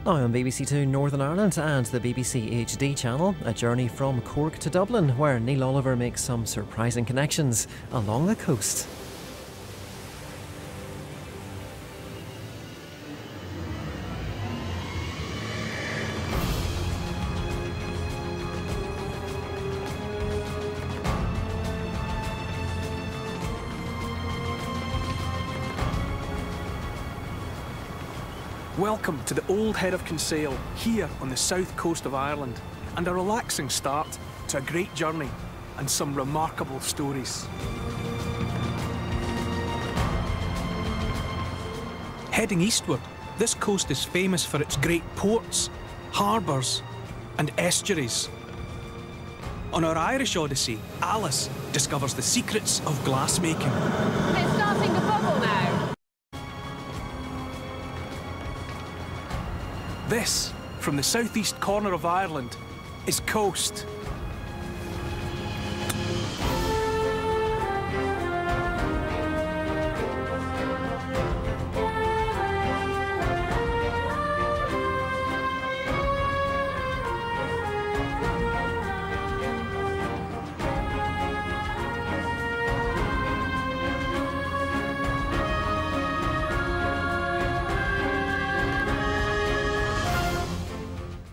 Now on BBC Two Northern Ireland and the BBC HD channel, a journey from Cork to Dublin, where Neil Oliver makes some surprising connections along the coast. Welcome to the Old Head of Kinsale, here on the south coast of Ireland, and a relaxing start to a great journey and some remarkable stories. Heading eastward, this coast is famous for its great ports, harbours and estuaries. On our Irish Odyssey, Alice discovers the secrets of glassmaking. It's starting to bubble now. This, from the southeast corner of Ireland, is Coast.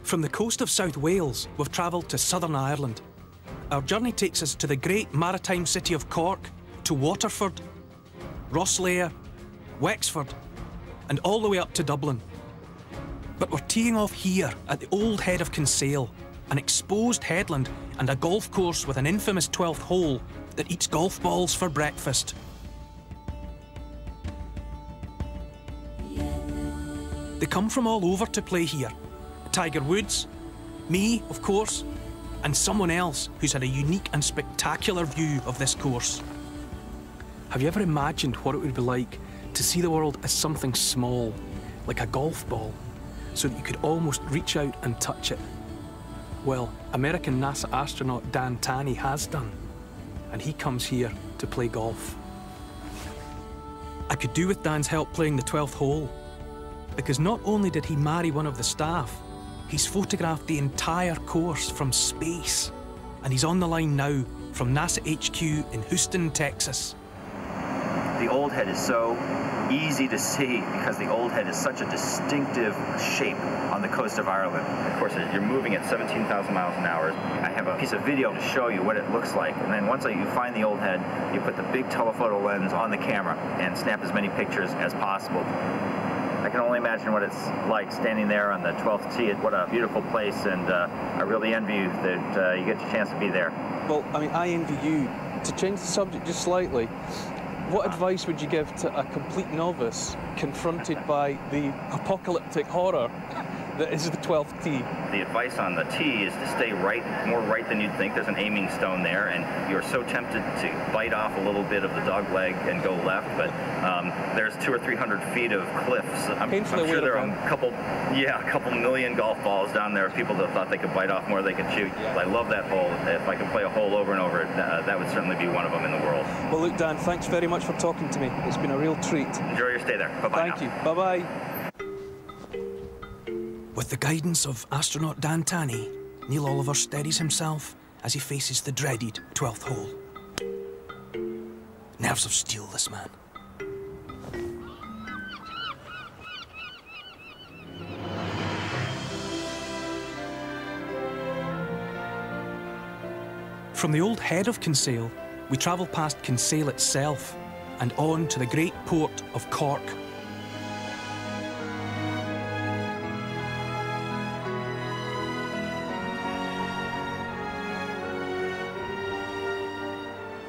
From the coast of South Wales, we've travelled to southern Ireland. Our journey takes us to the great maritime city of Cork, to Waterford, Rosslare, Wexford, and all the way up to Dublin. But we're teeing off here at the Old Head of Kinsale, an exposed headland and a golf course with an infamous 12th hole that eats golf balls for breakfast. They come from all over to play here. Tiger Woods, me, of course, and someone else who's had a unique and spectacular view of this course. Have you ever imagined what it would be like to see the world as something small, like a golf ball, so that you could almost reach out and touch it? Well, American NASA astronaut Dan Tanney has done, and he comes here to play golf. I could do with Dan's help playing the 12th hole, because not only did he marry one of the staff, he's photographed the entire course from space, and he's on the line now from NASA HQ in Houston, Texas. The Old Head is so easy to see because the Old Head is such a distinctive shape on the coast of Ireland. Of course, you're moving at 17,000 miles an hour. I have a piece of video to show you what it looks like, and then once you find the Old Head, you put the big telephoto lens on the camera and snap as many pictures as possible. I can only imagine what it's like standing there on the 12th tee. What a beautiful place, and I really envy you that you get the chance to be there. Well, I mean, I envy you. To change the subject just slightly, what advice would you give to a complete novice confronted by the apocalyptic horror that is the 12th tee? The advice on the tee is to stay right, more right than you'd think. There's an aiming stone there, and you're so tempted to bite off a little bit of the dog leg and go left, but there's 200 or 300 feet of cliffs. I'm sure there are a couple million golf balls down there of people that thought they could bite off more than they could shoot. Yeah. I love that hole. If I could play a hole over and over, that would certainly be one of them in the world. Well, look, Dan, thanks very much for talking to me. It's been a real treat. Enjoy your stay there. Bye-bye. Thank you. Bye-bye. With the guidance of astronaut Dan Tanney, Neil Oliver steadies himself as he faces the dreaded 12th hole. Nerves of steel, this man. From the Old Head of Kinsale, we travel past Kinsale itself and on to the great port of Cork.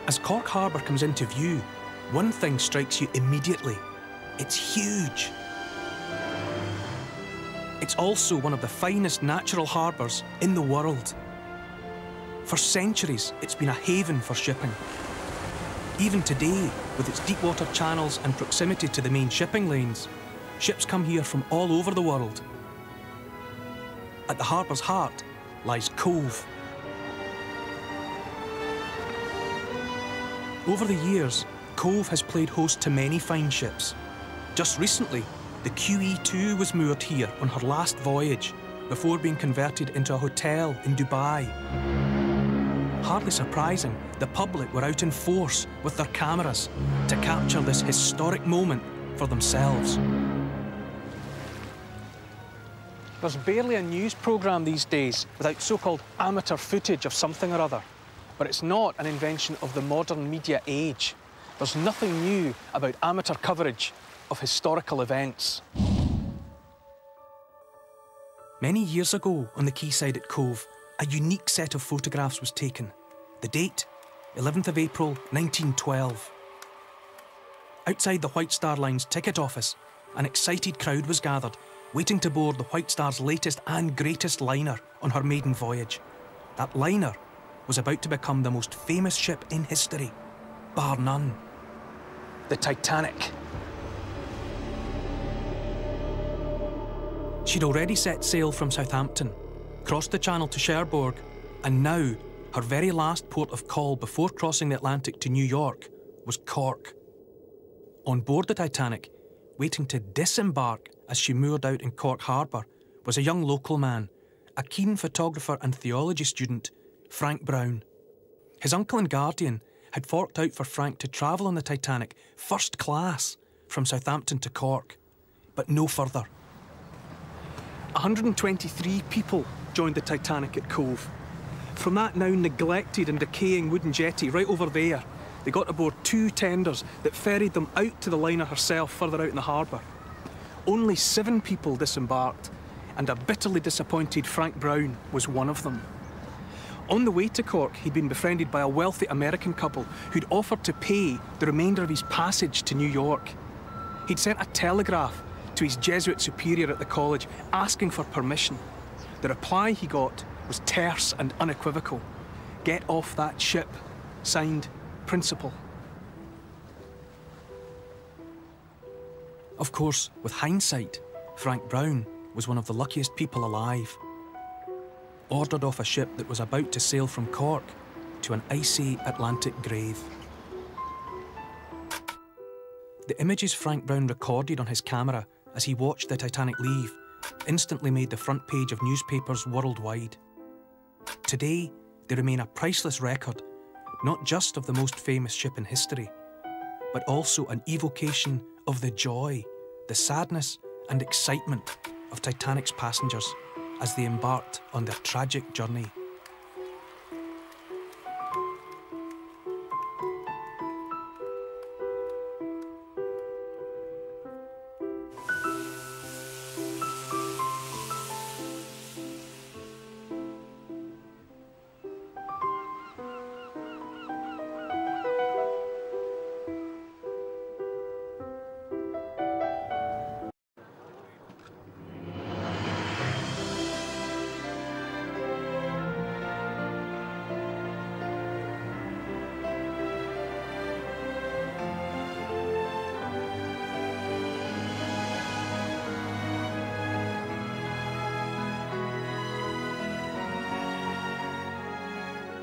As Cork Harbour comes into view, one thing strikes you immediately. It's huge. It's also one of the finest natural harbours in the world. For centuries, it's been a haven for shipping. Even today, with its deep water channels and proximity to the main shipping lanes, ships come here from all over the world. At the harbour's heart lies Cove. Over the years, Cove has played host to many fine ships. Just recently, the QE2 was moored here on her last voyage before being converted into a hotel in Dubai. Hardly surprising, the public were out in force with their cameras to capture this historic moment for themselves. There's barely a news programme these days without so-called amateur footage of something or other. But it's not an invention of the modern media age. There's nothing new about amateur coverage of historical events. Many years ago on the quayside at Cove, a unique set of photographs was taken. The date, 11th of April, 1912. Outside the White Star Line's ticket office, an excited crowd was gathered, waiting to board the White Star's latest and greatest liner on her maiden voyage. That liner was about to become the most famous ship in history, bar none. The Titanic. She'd already set sail from Southampton, crossed the Channel to Cherbourg, and now her very last port of call before crossing the Atlantic to New York was Cork. On board the Titanic, waiting to disembark as she moored out in Cork Harbour, was a young local man, a keen photographer and theology student, Frank Brown. His uncle and guardian had forked out for Frank to travel on the Titanic first class from Southampton to Cork, but no further. 123 people joined the Titanic at Cove. From that now neglected and decaying wooden jetty right over there, they got aboard 2 tenders that ferried them out to the liner herself further out in the harbour. Only 7 people disembarked, and a bitterly disappointed Frank Brown was one of them. On the way to Cork, he'd been befriended by a wealthy American couple who'd offered to pay the remainder of his passage to New York. He'd sent a telegraph to his Jesuit superior at the college asking for permission. The reply he got was terse and unequivocal. Get off that ship. Signed, Principal. Of course, with hindsight, Frank Brown was one of the luckiest people alive. Ordered off a ship that was about to sail from Cork to an icy Atlantic grave. The images Frank Brown recorded on his camera as he watched the Titanic leave instantly made the front page of newspapers worldwide. Today, they remain a priceless record, not just of the most famous ship in history, but also an evocation of the joy, the sadness and excitement of Titanic's passengers as they embarked on their tragic journey.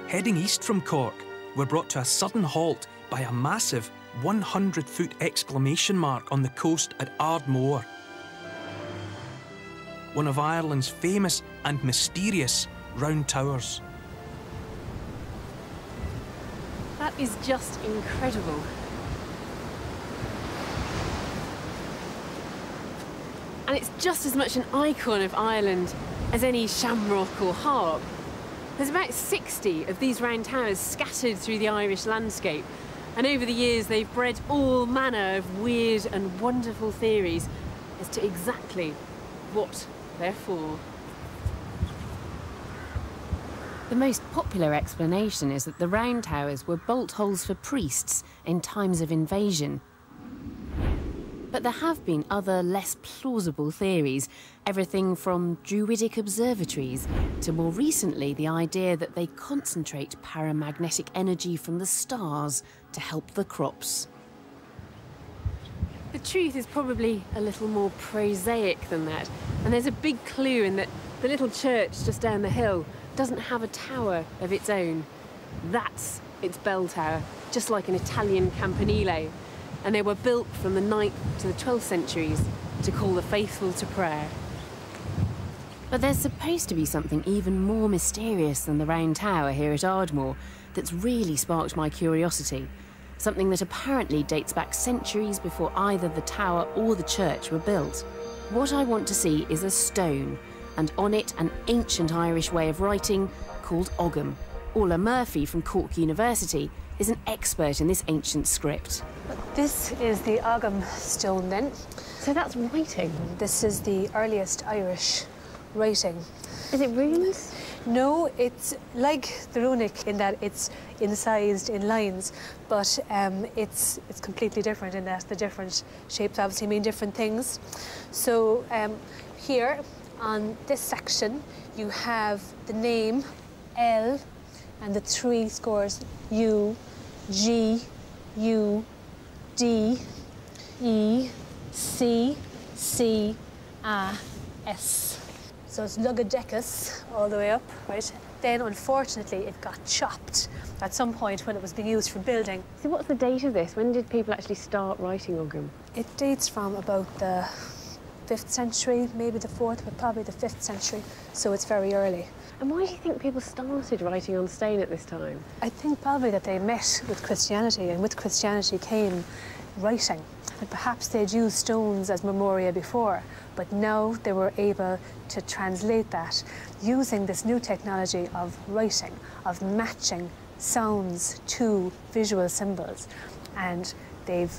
Heading east from Cork, we're brought to a sudden halt by a massive 100-foot exclamation mark on the coast at Ardmore. One of Ireland's famous and mysterious round towers. That is just incredible. And it's just as much an icon of Ireland as any shamrock or harp. There's about 60 of these round towers scattered through the Irish landscape, and over the years they've bred all manner of weird and wonderful theories as to exactly what they're for. The most popular explanation is that the round towers were bolt holes for priests in times of invasion. But there have been other, less plausible theories, everything from druidic observatories to more recently the idea that they concentrate paramagnetic energy from the stars to help the crops. The truth is probably a little more prosaic than that, and there's a big clue in that the little church just down the hill doesn't have a tower of its own. That's its bell tower, just like an Italian campanile. And they were built from the 9th to the 12th centuries to call the faithful to prayer. But there's supposed to be something even more mysterious than the Round Tower here at Ardmore that's really sparked my curiosity. Something that apparently dates back centuries before either the tower or the church were built. What I want to see is a stone, and on it an ancient Irish way of writing called Ogham. Orla Murphy from Cork University is an expert in this ancient script. This is the Ogham stone then. So that's writing? This is the earliest Irish writing. Is it runes? No, it's like the runic in that it's incised in lines, but it's completely different in that the different shapes obviously mean different things. So here on this section you have the name L and the 3 scores U, G, U, D, E, C, C, A, S. So it's Lugadecus all the way up, right? Then, unfortunately, it got chopped at some point when it was being used for building. So what's the date of this? When did people actually start writing Ogham? It dates from about the 5th century, maybe the 4th, but probably the 5th century, so it's very early. And why do you think people started writing on stone at this time? I think probably that they met with Christianity, and with Christianity came writing. And perhaps they'd used stones as memoria before, but now they were able to translate that using this new technology of writing, of matching sounds to visual symbols. And they've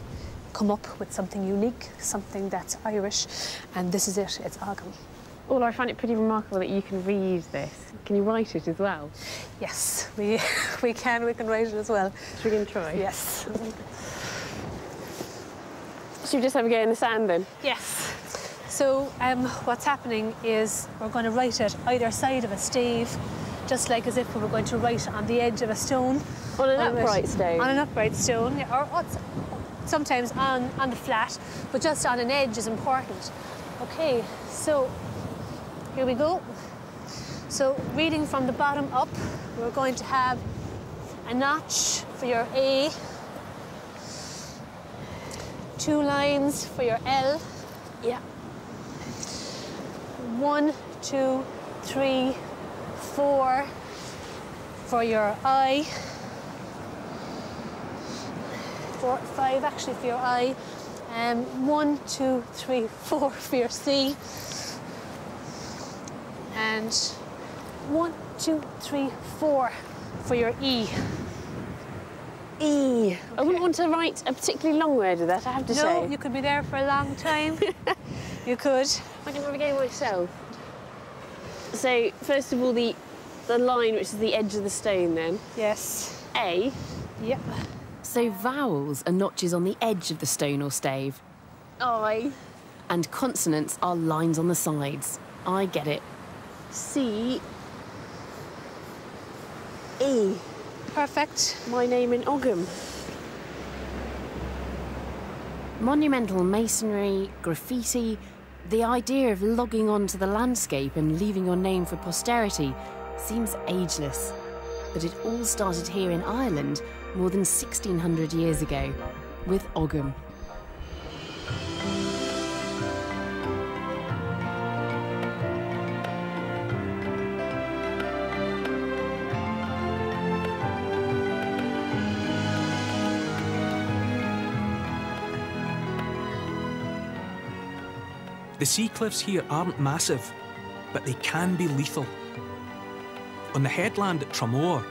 come up with something unique, something that's Irish, and this is it, it's Ogham. Well, I find it pretty remarkable that you can read this. Can you write it as well? Yes, we can write it as well. Should we go and try? Yes. Should we just have a go in the sand then? Yes. So what's happening is we're going to write it either side of a stave, just like as if we were going to write on the edge of a stone. On an upright stone? On an upright stone, yeah, or sometimes on the flat, but just on an edge is important. Okay, so here we go. So reading from the bottom up, we're going to have a notch for your A, 2 lines for your L. Yeah. 1, 2, 3, 4 for your I. 4, 5 actually for your I. 1, 2, 3, 4 for your C. And 1, 2, 3, 4 for your E. E. Okay. I wouldn't want to write a particularly long word of that, I have to say. No, you could be there for a long time. You could. I can have a go myself. So, first of all, the line, which is the edge of the stone then. Yes. A. Yep. So vowels are notches on the edge of the stone or stave. I. And consonants are lines on the sides. I get it. C. E. Perfect. My name in Ogham. Monumental masonry, graffiti, the idea of logging onto the landscape and leaving your name for posterity seems ageless. But it all started here in Ireland more than 1600 years ago, with Ogham. The sea cliffs here aren't massive, but they can be lethal. On the headland at Tramore,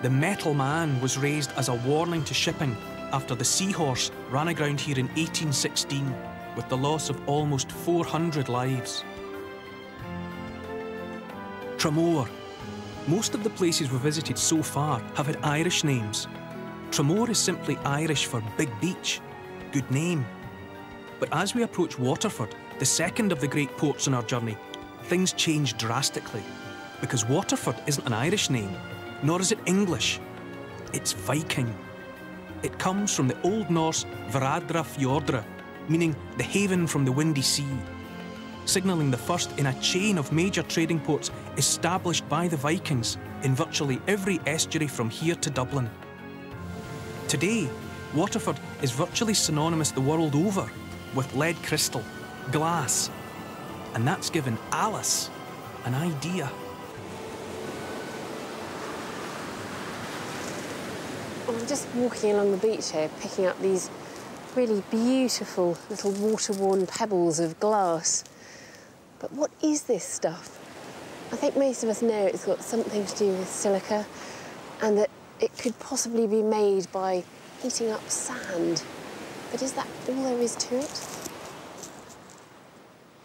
the Metal Man was raised as a warning to shipping after the Seahorse ran aground here in 1816 with the loss of almost 400 lives. Tramore. Most of the places we've visited so far have had Irish names. Tramore is simply Irish for big beach. Good name. But as we approach Waterford, the second of the great ports on our journey, things change drastically, because Waterford isn't an Irish name, nor is it English. It's Viking. It comes from the Old Norse Varadra Fjordra, meaning the haven from the windy sea, signalling the first in a chain of major trading ports established by the Vikings in virtually every estuary from here to Dublin. Today, Waterford is virtually synonymous the world over with lead crystal, glass. And that's given Alice an idea. I'm just walking along the beach here, picking up these really beautiful little water-worn pebbles of glass. But what is this stuff? I think most of us know it's got something to do with silica and that it could possibly be made by heating up sand. But is that all there is to it?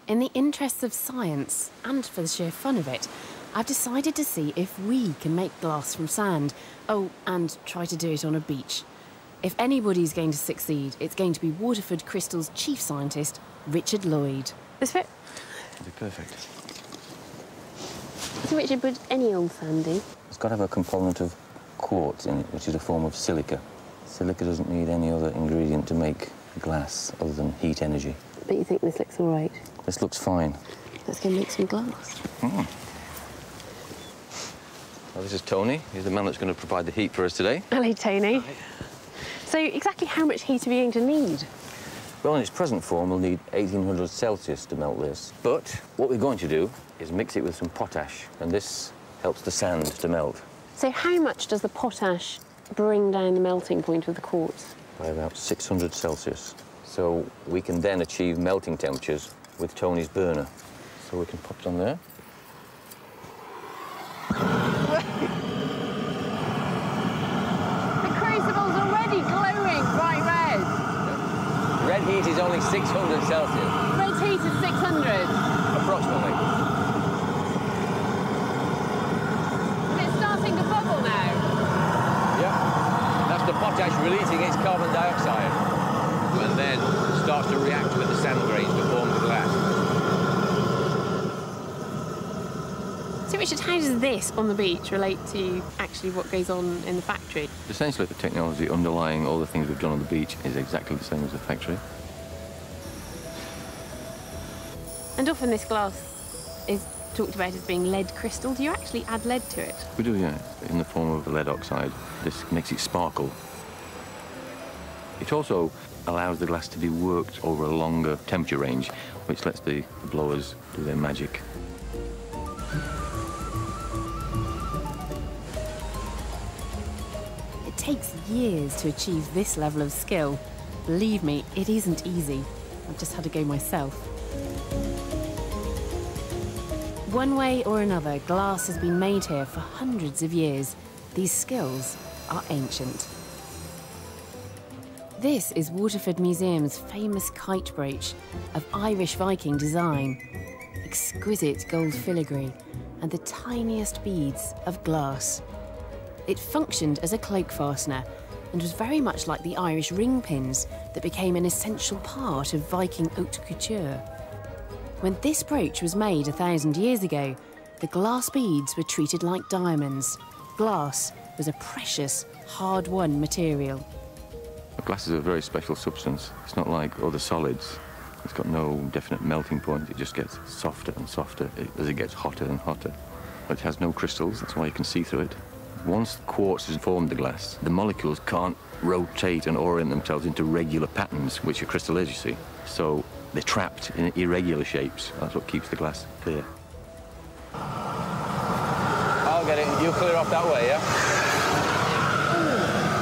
In the interests of science, and for the sheer fun of it, I've decided to see if we can make glass from sand. Oh, and try to do it on a beach. If anybody's going to succeed, it's going to be Waterford Crystal's chief scientist, Richard Lloyd. This bit? It'll be perfect. So Richard, would any old sand do? It's got to have a component of quartz in it, which is a form of silica. Silica doesn't need any other ingredient to make glass other than heat energy. But you think this looks all right? This looks fine. Let's go make some glass. Well, this is Tony. He's the man that's going to provide the heat for us today. Hello, Tony. So exactly how much heat are we going to need? Well, in its present form, we'll need 1800 Celsius to melt this. But what we're going to do is mix it with some potash, and this helps the sand to melt. So how much does the potash bring down the melting point of the quartz? By about 600 Celsius. So we can then achieve melting temperatures with Tony's burner. So we can pop it on there. The crucible's already glowing bright red. Red heat is only 600 Celsius. Red heat is 600. Approximately. Is it starting to bubble now? Yeah. That's the potash releasing its carbon dioxide. And then starts to react with the sand grains to form the glass. So Richard, how does this on the beach relate to actually what goes on in the factory? Essentially, the technology underlying all the things we've done on the beach is exactly the same as the factory. And often this glass is talked about as being lead crystal. Do you actually add lead to it? We do, yeah, in the form of lead oxide. This makes it sparkle. It also allows the glass to be worked over a longer temperature range, which lets the blowers do their magic. It takes years to achieve this level of skill. Believe me, it isn't easy. I've just had to go myself. One way or another, glass has been made here for hundreds of years. These skills are ancient. This is Waterford Museum's famous kite brooch of Irish Viking design. Exquisite gold filigree and the tiniest beads of glass. It functioned as a cloak fastener and was very much like the Irish ring pins that became an essential part of Viking haute couture. When this brooch was made 1,000 years ago, the glass beads were treated like diamonds. Glass was a precious, hard-won material. Glass is a very special substance. It's not like other solids. It's got no definite melting point. It just gets softer and softer as it gets hotter and hotter. But it has no crystals, that's why you can see through it. Once quartz has formed the glass, the molecules can't rotate and orient themselves into regular patterns, which a crystal is, you see. So they're trapped in irregular shapes. That's what keeps the glass clear. I'll get it. You clear off that way, yeah?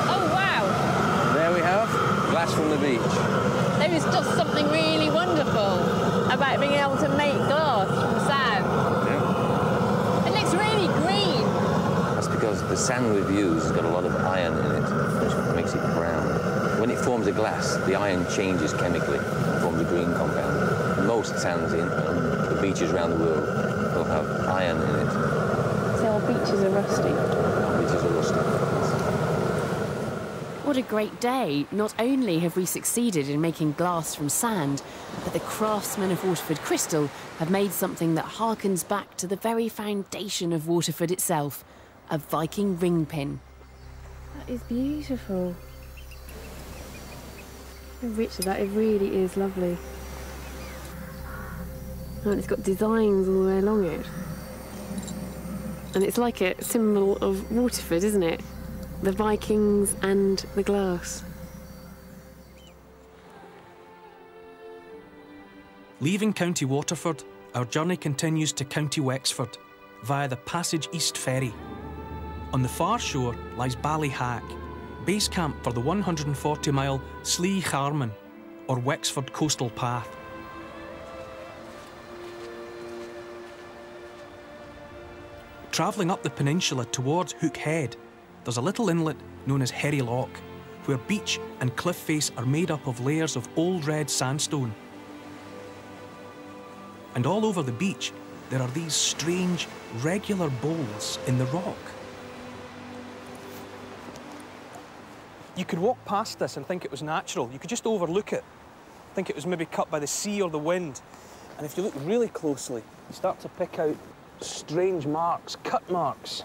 Oh, wow. There we have glass from the beach. There is just something really wonderful about being able to make glass from sand. Yeah. It looks really green. That's because the sand we've used has got a lot of iron in it, which makes it brown. When it forms a glass, the iron changes chemically and forms a green compound. Most sands on the beaches around the world will have iron in it. So our beaches are rusty. Our beaches are rusty. What a great day! Not only have we succeeded in making glass from sand, but the craftsmen of Waterford Crystal have made something that harkens back to the very foundation of Waterford itself, a Viking ring pin. That is beautiful. Oh, Richard, that really is lovely. Oh, and it's got designs all the way along it. And it's like a symbol of Waterford, isn't it? The Vikings and the glass. Leaving County Waterford, our journey continues to County Wexford via the Passage East Ferry. On the far shore lies Ballyhack, base camp for the 140-mile Slieve Charman, or Wexford Coastal Path. Travelling up the peninsula towards Hook Head, there's a little inlet known as Herry Loch, where beach and cliff face are made up of layers of old red sandstone. And all over the beach, there are these strange, regular bowls in the rock. You could walk past this and think it was natural. You could just overlook it, think it was maybe cut by the sea or the wind. And if you look really closely, you start to pick out strange marks, cut marks.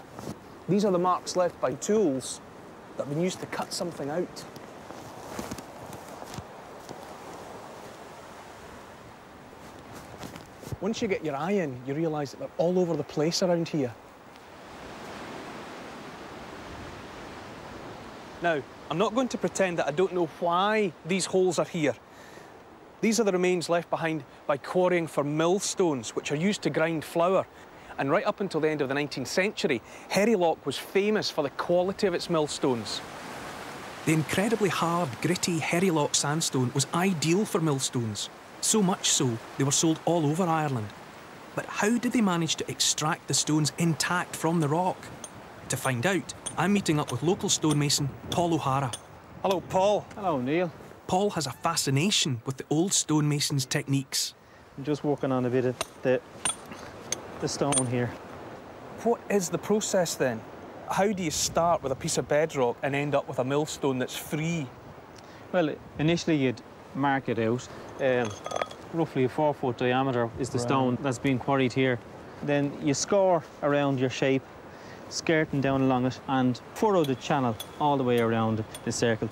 These are the marks left by tools that have been used to cut something out. Once you get your eye in, you realise that they're all over the place around here. Now, I'm not going to pretend that I don't know why these holes are here. These are the remains left behind by quarrying for millstones, which are used to grind flour. And right up until the end of the 19th century, Herry Loch was famous for the quality of its millstones. The incredibly hard, gritty Herry Loch sandstone was ideal for millstones. So much so, they were sold all over Ireland. But how did they manage to extract the stones intact from the rock? To find out, I'm meeting up with local stonemason Paul O'Hara. Hello, Paul. Hello, Neil. Paul has a fascination with the old stonemason's techniques. I'm just working on a bit of the stone here. What is the process then? How do you start with a piece of bedrock and end up with a millstone that's free? Well, initially you'd mark it out. Roughly a 4-foot diameter is the stone that's being quarried here. Then you score around your shape, skirting down along it, and furrow the channel all the way around the circle.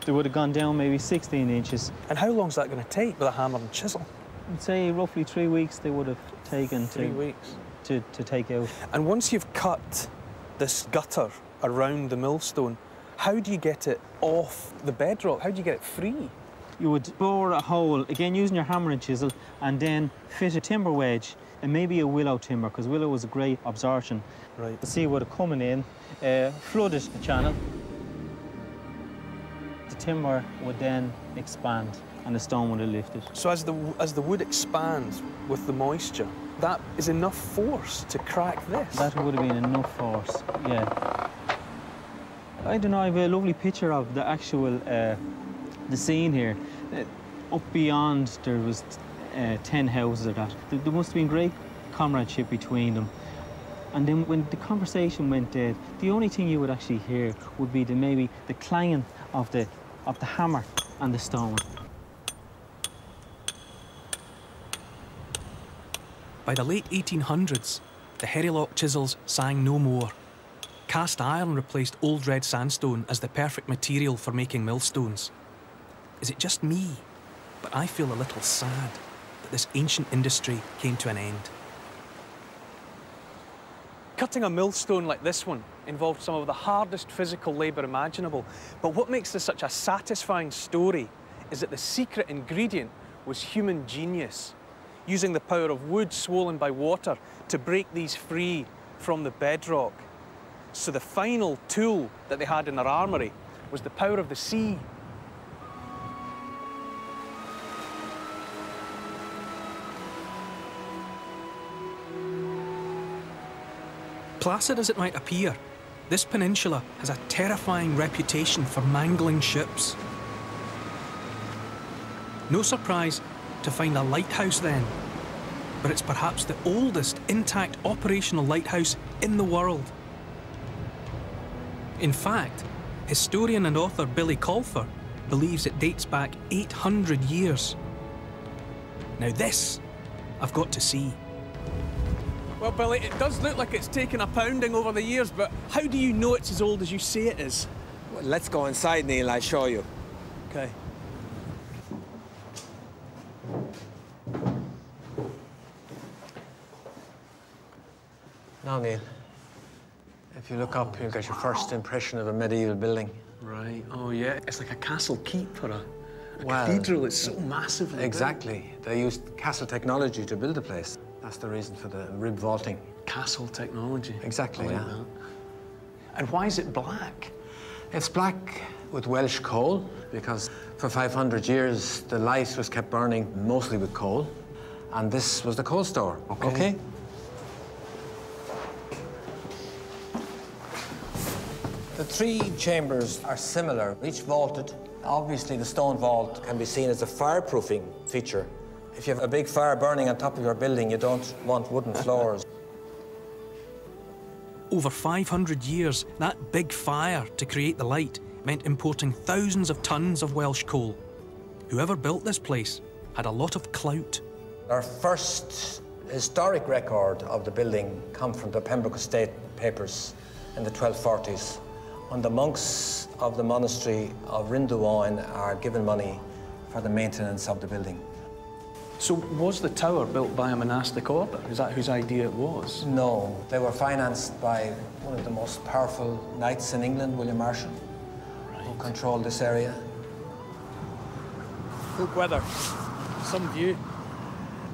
They would have gone down maybe 16 inches. And how long is that going to take with a hammer and chisel? I'd say roughly 3 weeks they would have taken 3 weeks to take out. And once you've cut this gutter around the millstone, how do you get it off the bedrock? How do you get it free? You would bore a hole, again using your hammer and chisel, and then fit a timber wedge, and maybe a willow timber, because willow was a great absorption. Right. The sea would have come in, flooded the channel. The timber would then expand, and the stone would have lifted. So as the wood expands with the moisture, that is enough force to crack this? That would have been enough force, yeah. I don't know, I have a lovely picture of the actual the scene here. Up beyond, there was 10 houses or that. There must have been great comradeship between them. And then when the conversation went dead, the only thing you would actually hear would be maybe the clanging of the hammer and the stone. By the late 1800s, the Herry Loch chisels sang no more. Cast iron replaced old red sandstone as the perfect material for making millstones. Is it just me? But I feel a little sad that this ancient industry came to an end. Cutting a millstone like this one involved some of the hardest physical labour imaginable. But what makes this such a satisfying story is that the secret ingredient was human genius, using the power of wood swollen by water to break these free from the bedrock. So the final tool that they had in their armoury was the power of the sea. Placid as it might appear, this peninsula has a terrifying reputation for mangling ships. No surprise to find a lighthouse then, but it's perhaps the oldest intact operational lighthouse in the world. In fact, historian and author Billy Colfer believes it dates back 800 years. Now this, I've got to see. Well, Billy, it does look like it's taken a pounding over the years, but how do you know it's as old as you say it is? Well, let's go inside, Neil, I'll show you. Okay. Now, Neil, if you look up, you'll get your first impression of a medieval building. Right, oh yeah, it's like a castle keep or Well, cathedral. It's so massive. Exactly. They used castle technology to build the place. That's the reason for the rib vaulting. Castle technology. Exactly, I like yeah. that. And why is it black? It's black with Welsh coal because for 500 years the light was kept burning mostly with coal, and this was the coal store. Okay? The three chambers are similar, each vaulted. Obviously, the stone vault can be seen as a fireproofing feature. If you have a big fire burning on top of your building, you don't want wooden floors. Over 500 years, that big fire to create the light meant importing thousands of tons of Welsh coal. Whoever built this place had a lot of clout. Our first historic record of the building comes from the Pembroke Estate papers in the 1240s, when the monks of the monastery of Rinduáin are given money for the maintenance of the building. So was the tower built by a monastic order? Is that whose idea it was? No, they were financed by one of the most powerful knights in England, William Marshall, who controlled this area. Good weather, some view.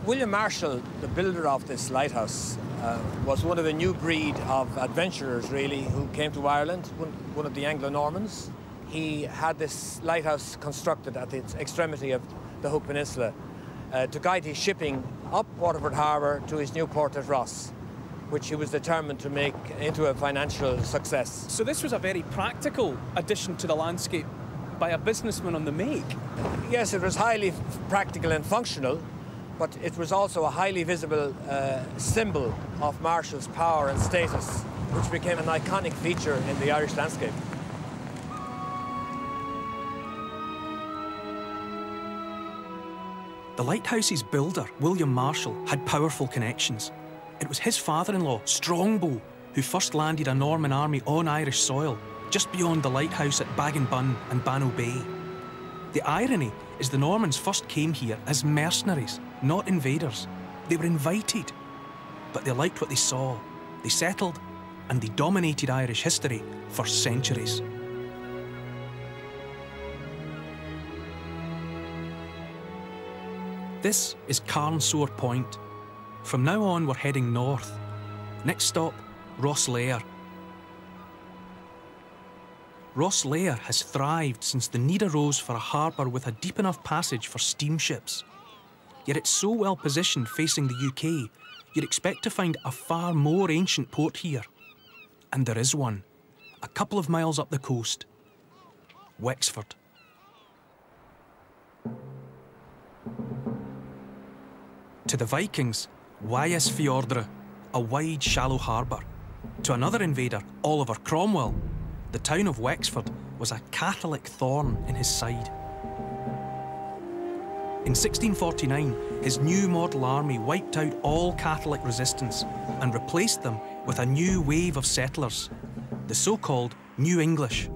William Marshall, the builder of this lighthouse, was one of the new breed of adventurers, really, who came to Ireland, one of the Anglo-Normans. He had this lighthouse constructed at the extremity of the Hook Peninsula to guide his shipping up Waterford Harbour to his new port at Ross, which he was determined to make into a financial success. So this was a very practical addition to the landscape by a businessman on the make? Yes, it was highly practical and functional, but it was also a highly visible symbol of Marshall's power and status, which became an iconic feature in the Irish landscape. The lighthouse's builder, William Marshall, had powerful connections. It was his father-in-law, Strongbow, who first landed a Norman army on Irish soil, just beyond the lighthouse at Bag-and-Bun and Banno Bay. The irony is the Normans first came here as mercenaries, not invaders. They were invited, but they liked what they saw. They settled, and they dominated Irish history for centuries. This is Carnsore Point. From now on, we're heading north. Next stop, Rosslare. Rosslare has thrived since the need arose for a harbour with a deep enough passage for steamships. Yet it's so well positioned facing the UK, you'd expect to find a far more ancient port here. And there is one, a couple of miles up the coast. Wexford. To the Vikings, Wyesfjordre, a wide, shallow harbour. To another invader, Oliver Cromwell, the town of Wexford was a Catholic thorn in his side. In 1649, his new model army wiped out all Catholic resistance and replaced them with a new wave of settlers, the so-called New English.